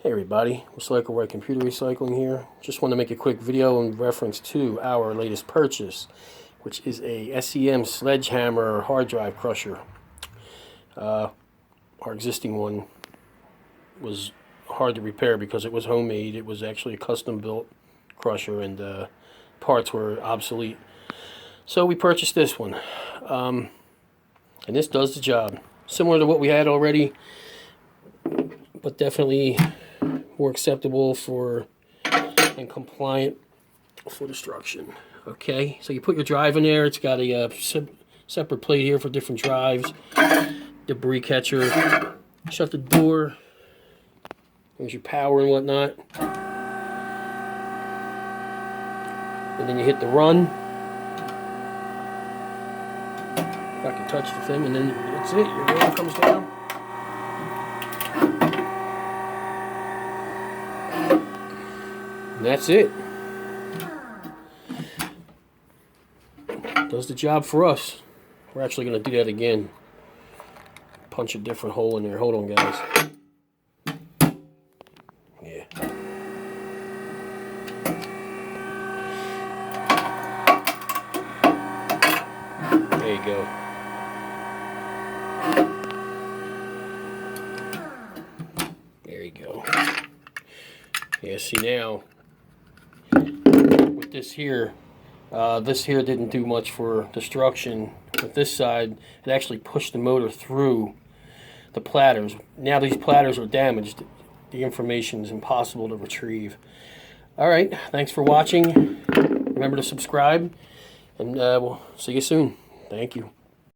Hey everybody, Recycle Right Computer Recycling here. Just want to make a quick video in reference to our latest purchase, which is a SEM Sledgehammer hard drive crusher. Our existing one was hard to repair because it was homemade. It was actually a custom built crusher and parts were obsolete. So we purchased this one. And this does the job. Similar to what we had already, but definitely more acceptable for and compliant for destruction. Okay, so you put your drive in there. It's got a separate plate here for different drives, debris catcher. Shut the door. There's your power and whatnot, and then you hit the run. If I can touch the thing, and then that's it. Your roller comes down. And that's it. Does the job for us. We're actually going to do that again. Punch a different hole in there. Hold on, guys. Yeah. There you go. There you go. Yeah, see now, with this here didn't do much for destruction. With this side, it actually pushed the motor through the platters. Now these platters are damaged. The information is impossible to retrieve. Alright, thanks for watching. Remember to subscribe, and we'll see you soon. Thank you.